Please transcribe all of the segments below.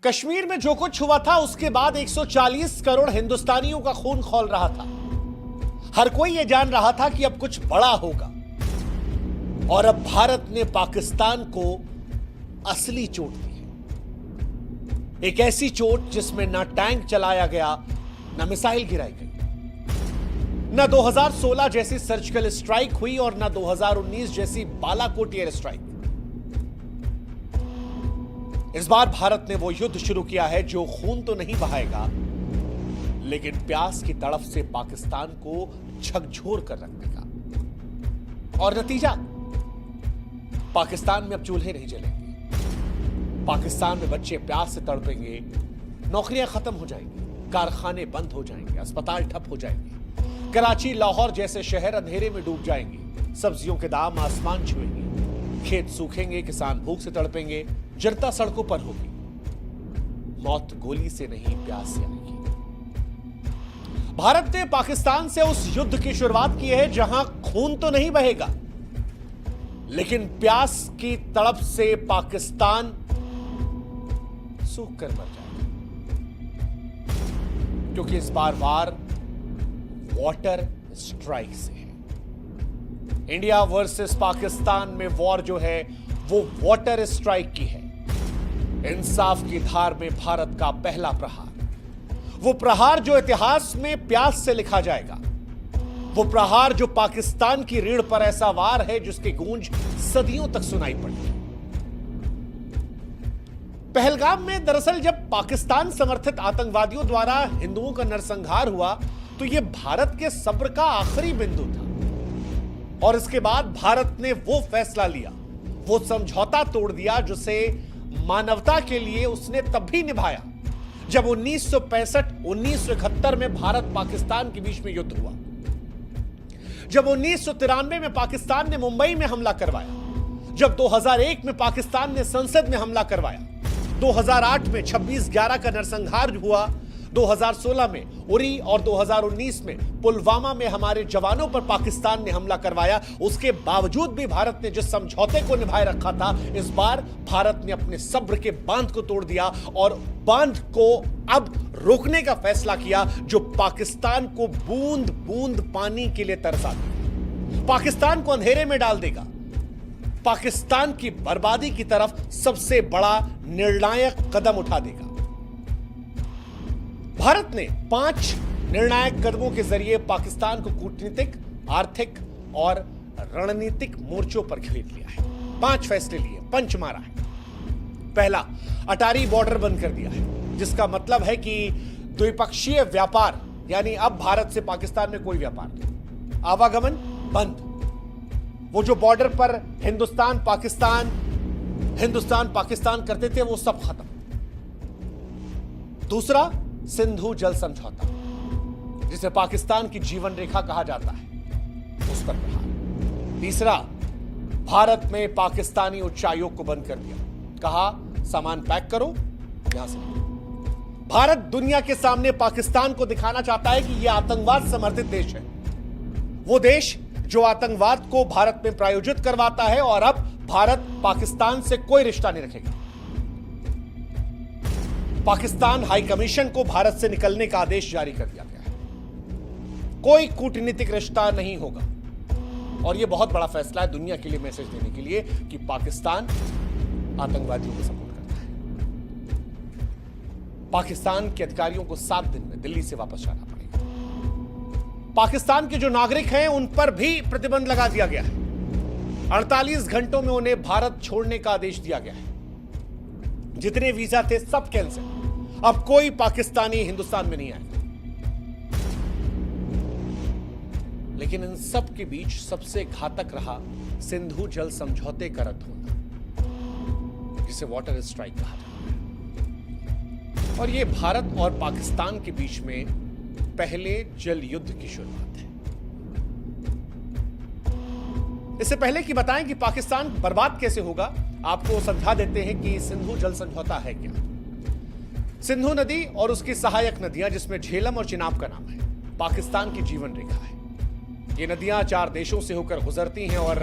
कश्मीर में जो कुछ हुआ था उसके बाद 140 करोड़ हिंदुस्तानियों का खून खौल रहा था। हर कोई यह जान रहा था कि अब कुछ बड़ा होगा और अब भारत ने पाकिस्तान को असली चोट दी है। एक ऐसी चोट जिसमें ना टैंक चलाया गया, ना मिसाइल गिराई गई, ना 2016 जैसी सर्जिकल स्ट्राइक हुई और ना 2019 जैसी बालाकोट एयर स्ट्राइक। इस बार भारत ने वो युद्ध शुरू किया है जो खून तो नहीं बहाएगा, लेकिन प्यास की तड़फ से पाकिस्तान को झकझोर कर रख देगा। और नतीजा, पाकिस्तान में अब चूल्हे नहीं जलेंगे, पाकिस्तान में बच्चे प्यास से तड़पेंगे, नौकरियां खत्म हो जाएंगी, कारखाने बंद हो जाएंगे, अस्पताल ठप हो जाएंगे, कराची लाहौर जैसे शहर अंधेरे में डूब जाएंगे, सब्जियों के दाम आसमान छुएंगे, खेत सूखेंगे, किसान भूख से तड़पेंगे, जनता सड़कों पर होगी। मौत गोली से नहीं, प्यास से आएगी। भारत ने पाकिस्तान से उस युद्ध की शुरुआत की है जहां खून तो नहीं बहेगा, लेकिन प्यास की तड़प से पाकिस्तान सूख कर मर जाएगा, क्योंकि इस बार वार वाटर स्ट्राइक से है। इंडिया वर्सेस पाकिस्तान में वॉर जो है वो वाटर स्ट्राइक की है। इंसाफ की धार में भारत का पहला प्रहार, वो प्रहार जो इतिहास में प्यास से लिखा जाएगा, वो प्रहार जो पाकिस्तान की रीढ़ पर ऐसा वार है जिसकी गूंज सदियों तक सुनाई पड़ी। पहलगाम में दरअसल जब पाकिस्तान समर्थित आतंकवादियों द्वारा हिंदुओं का नरसंहार हुआ तो यह भारत के सब्र का आखिरी बिंदु था। और इसके बाद भारत ने वो फैसला लिया, वो समझौता तोड़ दिया जिसे मानवता के लिए उसने तब भी निभाया जब 1965-1971 में भारत पाकिस्तान के बीच में युद्ध हुआ, जब 1993 में पाकिस्तान ने मुंबई में हमला करवाया, जब 2001 में पाकिस्तान ने संसद में हमला करवाया, 2008 में 26/11 का नरसंहार हुआ, 2016 में उरी और 2019 में पुलवामा में हमारे जवानों पर पाकिस्तान ने हमला करवाया। उसके बावजूद भी भारत ने जिस समझौते को निभाए रखा था, इस बार भारत ने अपने सब्र के बांध को तोड़ दिया और बांध को अब रोकने का फैसला किया जो पाकिस्तान को बूंद बूंद पानी के लिए तरसा देगा, पाकिस्तान को अंधेरे में डाल देगा, पाकिस्तान की बर्बादी की तरफ सबसे बड़ा निर्णायक कदम उठा देगा। भारत ने 5 निर्णायक कदमों के जरिए पाकिस्तान को कूटनीतिक, आर्थिक और रणनीतिक मोर्चों पर खरीद लिया है। 5 फैसले लिए, पंच मारा है। पहला, अटारी बॉर्डर बंद कर दिया है, जिसका मतलब है कि द्विपक्षीय व्यापार, यानी अब भारत से पाकिस्तान में कोई व्यापार नहीं, आवागमन बंद। वो जो बॉर्डर पर हिंदुस्तान पाकिस्तान करते थे वो सब खत्म। दूसरा, सिंधु जल समझौता, जिसे पाकिस्तान की जीवन रेखा कहा जाता है, उस पर प्रहार। तीसरा, भारत में पाकिस्तानी उच्चायोग को बंद कर दिया, कहा सामान पैक करो, यहां से निकलो। भारत दुनिया के सामने पाकिस्तान को दिखाना चाहता है कि यह आतंकवाद समर्थित देश है, वो देश जो आतंकवाद को भारत में प्रायोजित करवाता है, और अब भारत पाकिस्तान से कोई रिश्ता नहीं रखेगा। पाकिस्तान हाई कमीशन को भारत से निकलने का आदेश जारी कर दिया गया है, कोई कूटनीतिक रिश्ता नहीं होगा। और यह बहुत बड़ा फैसला है दुनिया के लिए मैसेज देने के लिए कि पाकिस्तान आतंकवादियों को सपोर्ट करता है। पाकिस्तान के अधिकारियों को 7 दिन में दिल्ली से वापस जाना पड़ेगा। पाकिस्तान के जो नागरिक हैं उन पर भी प्रतिबंध लगा दिया गया है। 48 घंटों में उन्हें भारत छोड़ने का आदेश दिया गया है। जितने वीजा थे सब कैंसिल, अब कोई पाकिस्तानी हिंदुस्तान में नहीं आएगा। लेकिन इन सब के बीच सबसे घातक रहा सिंधु जल समझौते का रद्द होना, जिसे वाटर स्ट्राइक कहा जाता है। और यह भारत और पाकिस्तान के बीच में पहले जल युद्ध की शुरुआत है। इससे पहले कि बताएं कि पाकिस्तान बर्बाद कैसे होगा, आपको समझा देते हैं कि सिंधु जल समझौता है क्या। सिंधु नदी और उसकी सहायक नदियां, जिसमें झेलम और चिनाब का नाम है, पाकिस्तान की जीवन रेखा है। ये नदियां 4 देशों से होकर गुजरती हैं और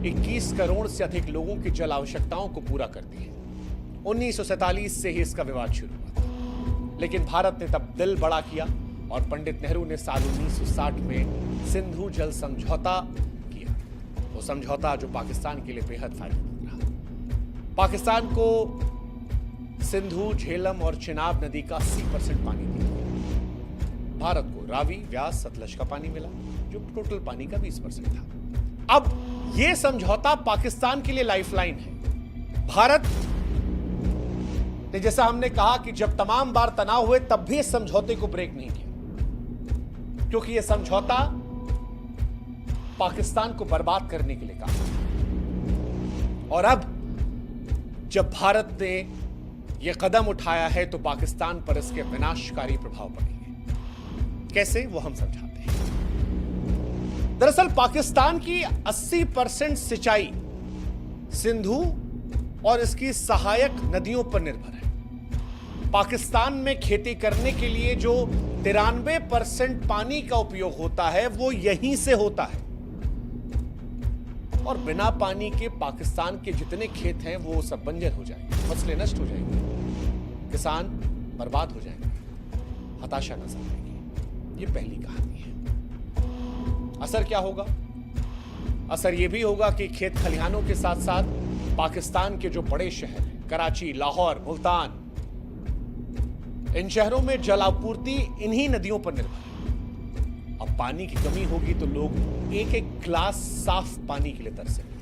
21 करोड़ से अधिक लोगों की जल आवश्यकताओं को पूरा करती हैं। 1947 से ही इसका विवाद शुरू हुआ था, लेकिन भारत ने तब दिल बड़ा किया और पंडित नेहरू ने साल 1960 में सिंधु जल समझौता किया। वो समझौता जो पाकिस्तान के लिए बेहद फायदेमंद रहा। पाकिस्तान को सिंधु, झेलम और चिनाब नदी का 80% पानी दिया गया। भारत को रावी, व्यास, सतलज का पानी मिला जो टोटल पानी का 20% था। अब यह समझौता पाकिस्तान के लिए लाइफलाइन है। भारत ने, जैसा हमने कहा कि जब तमाम बार तनाव हुए तब भी इस समझौते को ब्रेक नहीं किया, क्योंकि यह समझौता पाकिस्तान को बर्बाद करने के लिए कहा। और अब जब भारत ने यह कदम उठाया है तो पाकिस्तान पर इसके विनाशकारी प्रभाव पड़ेंगे। कैसे, वो हम समझाते हैं। दरअसल पाकिस्तान की 80% सिंचाई सिंधु और इसकी सहायक नदियों पर निर्भर है। पाकिस्तान में खेती करने के लिए जो 93% पानी का उपयोग होता है वो यहीं से होता है। और बिना पानी के पाकिस्तान के जितने खेत हैं वो सब बंजर हो जाएंगे, फसलें नष्ट हो जाएंगी, किसान बर्बाद हो जाएंगे, हताशा नजर आएगी। ये पहली कहानी है। असर क्या होगा? असर यह भी होगा कि खेत खलिहानों के साथ साथ पाकिस्तान के जो बड़े शहर हैं, कराची, लाहौर, मुल्तान, इन शहरों में जल आपूर्ति इन्हीं नदियों पर निर्भर है। अब पानी की कमी होगी तो लोग एक एक गिलास साफ पानी के लिए तरसेंगे।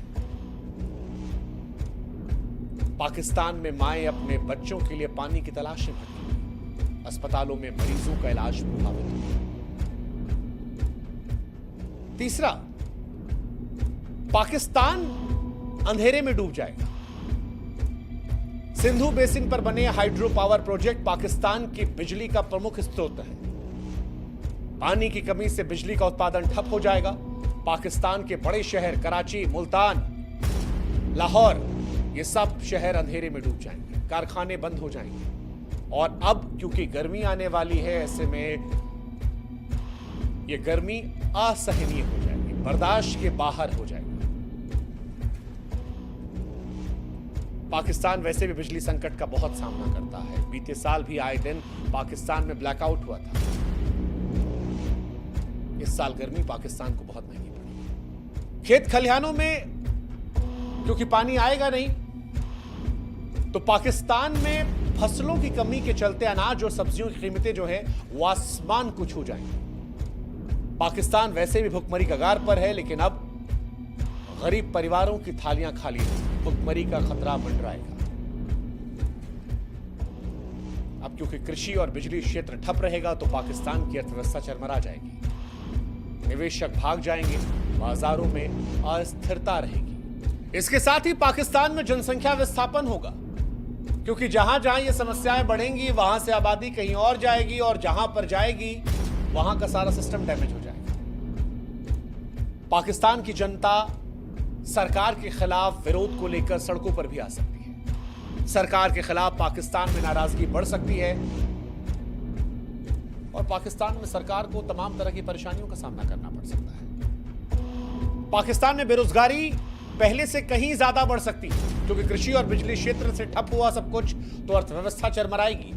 पाकिस्तान में माएं अपने बच्चों के लिए पानी की तलाश में भटकेंगी। अस्पतालों में मरीजों का इलाज प्रभावित होगा। तीसरा, पाकिस्तान अंधेरे में डूब जाएगा। सिंधु बेसिन पर बने हाइड्रो पावर प्रोजेक्ट पाकिस्तान की बिजली का प्रमुख स्रोत है। पानी की कमी से बिजली का उत्पादन ठप हो जाएगा। पाकिस्तान के बड़े शहर कराची, मुल्तान, लाहौर, ये सब शहर अंधेरे में डूब जाएंगे, कारखाने बंद हो जाएंगे। और अब क्योंकि गर्मी आने वाली है, ऐसे में ये गर्मी असहनीय हो जाएगी, बर्दाश्त के बाहर हो जाएगी। पाकिस्तान वैसे भी बिजली संकट का बहुत सामना करता है। बीते साल भी आए दिन पाकिस्तान में ब्लैकआउट हुआ था। इस साल गर्मी पाकिस्तान को बहुत महंगी पड़ी। खेत खलिहानों में क्योंकि पानी आएगा नहीं, तो पाकिस्तान में फसलों की कमी के चलते अनाज और सब्जियों की कीमतें जो है वो आसमान को छू जाएंगी। पाकिस्तान वैसे भी भुखमरी कगार पर है, लेकिन अब गरीब परिवारों की थालियां खाली हैं। भुखमरी का खतरा मंडराएगा। अब क्योंकि कृषि और बिजली क्षेत्र ठप रहेगा तो पाकिस्तान की अर्थव्यवस्था चरमरा जाएगी। निवेशक भाग जाएंगे, बाजारों में अस्थिरता रहेगी। इसके साथ ही पाकिस्तान में जनसंख्या विस्थापन होगा, क्योंकि जहां जहां ये समस्याएं बढ़ेंगी वहां से आबादी कहीं और जाएगी, और जहां पर जाएगी वहां का सारा सिस्टम डैमेज हो जाएगा। पाकिस्तान की जनता सरकार के खिलाफ विरोध को लेकर सड़कों पर भी आ सकती है। सरकार के खिलाफ पाकिस्तान में नाराजगी बढ़ सकती है और पाकिस्तान में सरकार को तमाम तरह की परेशानियों का सामना करना पड़ सकता है। पाकिस्तान में बेरोजगारी पहले से कहीं ज्यादा बढ़ सकती है, क्योंकि कृषि और बिजली क्षेत्र से ठप हुआ सब कुछ तो अर्थव्यवस्था चरमराएगी।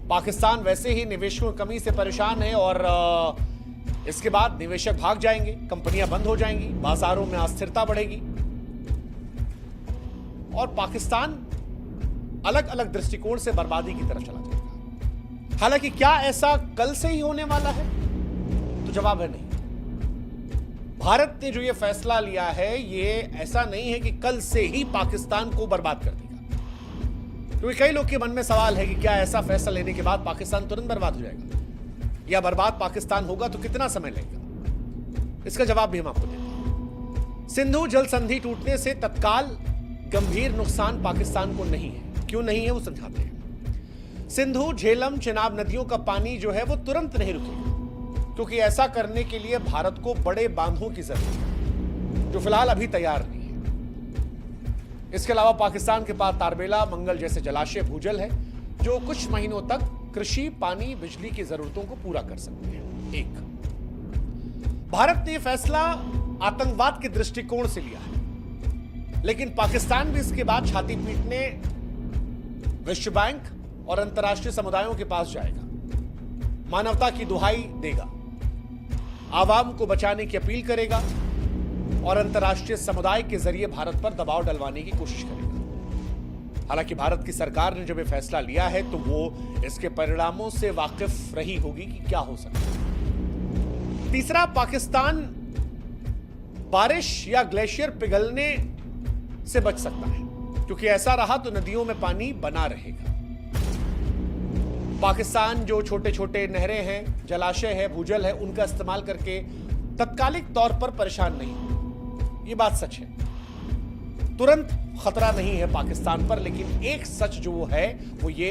पाकिस्तान वैसे ही निवेशकों की कमी से परेशान है और इसके बाद निवेशक भाग जाएंगे, कंपनियां बंद हो जाएंगी, बाजारों में अस्थिरता बढ़ेगी और पाकिस्तान अलग अलग दृष्टिकोण से बर्बादी की तरफ चला जाएगा। हालांकि क्या ऐसा कल से ही होने वाला है? तो जवाब है नहीं। भारत ने जो ये फैसला लिया है, ये ऐसा नहीं है कि कल से ही पाकिस्तान को बर्बाद कर देगा, क्योंकि कई लोग के मन में सवाल है कि क्या ऐसा फैसला लेने के बाद पाकिस्तान तुरंत बर्बाद हो जाएगा, या बर्बाद पाकिस्तान होगा तो कितना समय लगेगा? इसका जवाब भी हम आपको देते हैं। सिंधु जल संधि टूटने से तत्काल गंभीर नुकसान पाकिस्तान को नहीं है। क्यों नहीं है वो समझाते हैं। सिंधु, झेलम, चिनाब नदियों का पानी जो है वो तुरंत नहीं रुकेगा, क्योंकि ऐसा करने के लिए भारत को बड़े बांधों की जरूरत है, जो फिलहाल अभी तैयार नहीं है। इसके अलावा पाकिस्तान के पास तारबेला, मंगल जैसे जलाशय भूजल है, जो कुछ महीनों तक कृषि, पानी, बिजली की जरूरतों को पूरा कर सकते हैं। एक, भारत ने फैसला आतंकवाद के दृष्टिकोण से लिया है, लेकिन पाकिस्तान भी इसके बाद छाती पीटने विश्व बैंक और अंतर्राष्ट्रीय समुदायों के पास जाएगा, मानवता की दुहाई देगा, आवाम को बचाने की अपील करेगा और अंतर्राष्ट्रीय समुदाय के जरिए भारत पर दबाव डलवाने की कोशिश करेगा। हालांकि भारत की सरकार ने जब यह फैसला लिया है तो वो इसके परिणामों से वाकिफ रही होगी कि क्या हो सकता है। तीसरा, पाकिस्तान बारिश या ग्लेशियर पिघलने से बच सकता है, क्योंकि ऐसा रहा तो नदियों में पानी बना रहेगा। पाकिस्तान जो छोटे छोटे नहरें हैं, जलाशय है, भूजल है, उनका इस्तेमाल करके तत्कालिक तौर पर परेशान नहीं, ये बात सच है। तुरंत खतरा नहीं है पाकिस्तान पर, लेकिन एक सच जो है वो ये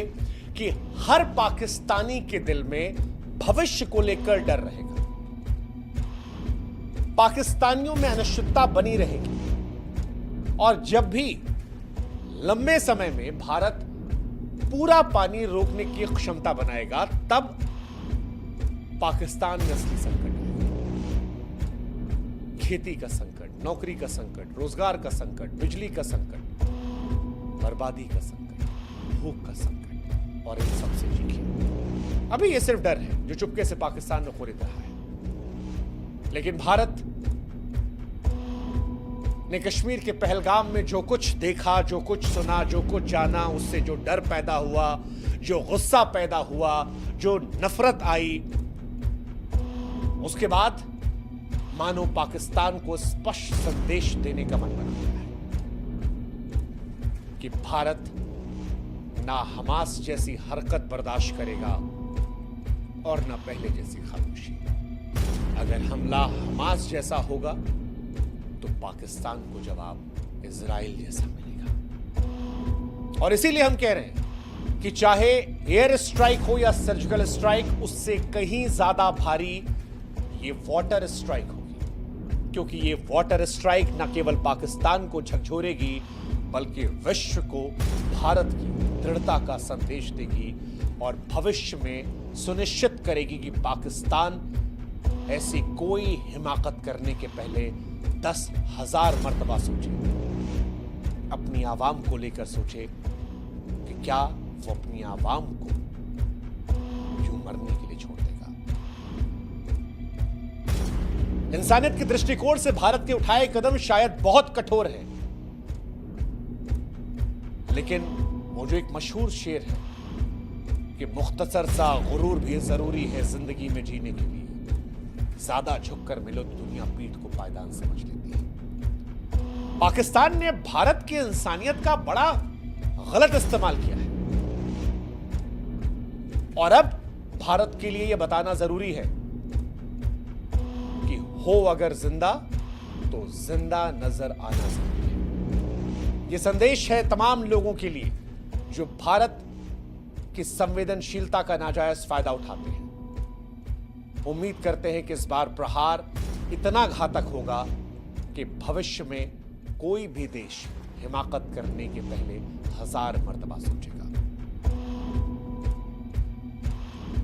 कि हर पाकिस्तानी के दिल में भविष्य को लेकर डर रहेगा। पाकिस्तानियों में अनिश्चितता बनी रहेगी और जब भी लंबे समय में भारत पूरा पानी रोकने की क्षमता बनाएगा, तब पाकिस्तान में असली संकट आएगा। खेती का संकट, नौकरी का संकट, रोजगार का संकट, बिजली का संकट, बर्बादी का संकट, भूख का संकट, और इन सबसे चीखें। अभी ये सिर्फ डर है जो चुपके से पाकिस्तान में खरीद रहा है, लेकिन भारत ने कश्मीर के पहलगाम में जो कुछ देखा, जो कुछ सुना, जो कुछ जाना, उससे जो डर पैदा हुआ, जो गुस्सा पैदा हुआ, जो नफरत आई, उसके बाद मानो पाकिस्तान को स्पष्ट संदेश देने का मन बना गया है कि भारत ना हमास जैसी हरकत बर्दाश्त करेगा और ना पहले जैसी खामोशी। अगर हमला हमास जैसा होगा तो पाकिस्तान को जवाब इजराइल जैसा मिलेगा। और इसीलिए हम कह रहे हैं कि चाहे एयर स्ट्राइक हो या सर्जिकल स्ट्राइक, उससे कहीं ज्यादा भारी ये वाटर स्ट्राइक होगी, क्योंकि ये वाटर स्ट्राइक न केवल पाकिस्तान को झकझोरेगी बल्कि विश्व को भारत की दृढ़ता का संदेश देगी और भविष्य में सुनिश्चित करेगी कि पाकिस्तान ऐसी कोई हिमाकत करने के पहले 10,000 मर्तबा सोचे, अपनी आवाम को लेकर सोचे कि क्या वो अपनी आवाम को यूं मरने के लिए छोड़ देगा। इंसानियत के दृष्टिकोण से भारत के उठाए कदम शायद बहुत कठोर हैं, लेकिन वो जो एक मशहूर शेर है कि मुख्तसर सा गुरूर भी जरूरी है जिंदगी में जीने के लिए, ज्यादा झुककर मिलो तो दुनिया पीठ को पायदान समझ लेती है। पाकिस्तान ने भारत की इंसानियत का बड़ा गलत इस्तेमाल किया है और अब भारत के लिए यह बताना जरूरी है कि हो अगर जिंदा तो जिंदा नजर आना जरूरी है। यह संदेश है तमाम लोगों के लिए जो भारत की संवेदनशीलता का नाजायज फायदा उठाते हैं। उम्मीद करते हैं कि इस बार प्रहार इतना घातक होगा कि भविष्य में कोई भी देश हिमाकत करने के पहले 1000 मर्तबा सोचेगा।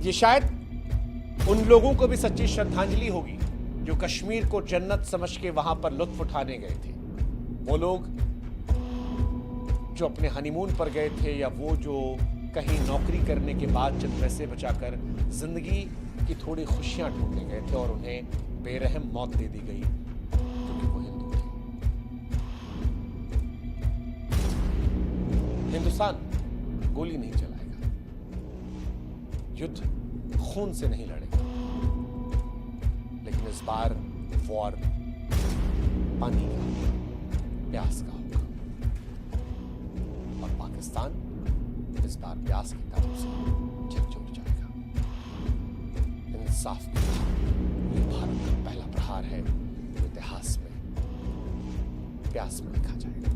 ये शायद उन लोगों को भी सच्ची श्रद्धांजलि होगी जो कश्मीर को जन्नत समझ के वहां पर लुत्फ उठाने गए थे। वो लोग जो अपने हनीमून पर गए थे, या वो जो कहीं नौकरी करने के बाद चंद पैसे बचाकर जिंदगी की थोड़ी खुशियां ढूंढने गए थे और उन्हें बेरहम मौत दे दी गई क्योंकि वो हिंदू थे। हिंदुस्तान गोली नहीं चलाएगा, युद्ध खून से नहीं लड़ेगा, लेकिन इस बार वॉर पानी का होगा, प्यास का होगा, और पाकिस्तान इस बार प्यास की तरफ से झकझोर जाएगा। इंसाफ की धार, ये भारत का पहला प्रहार है जो इतिहास में प्यास में लिखा जाएगा।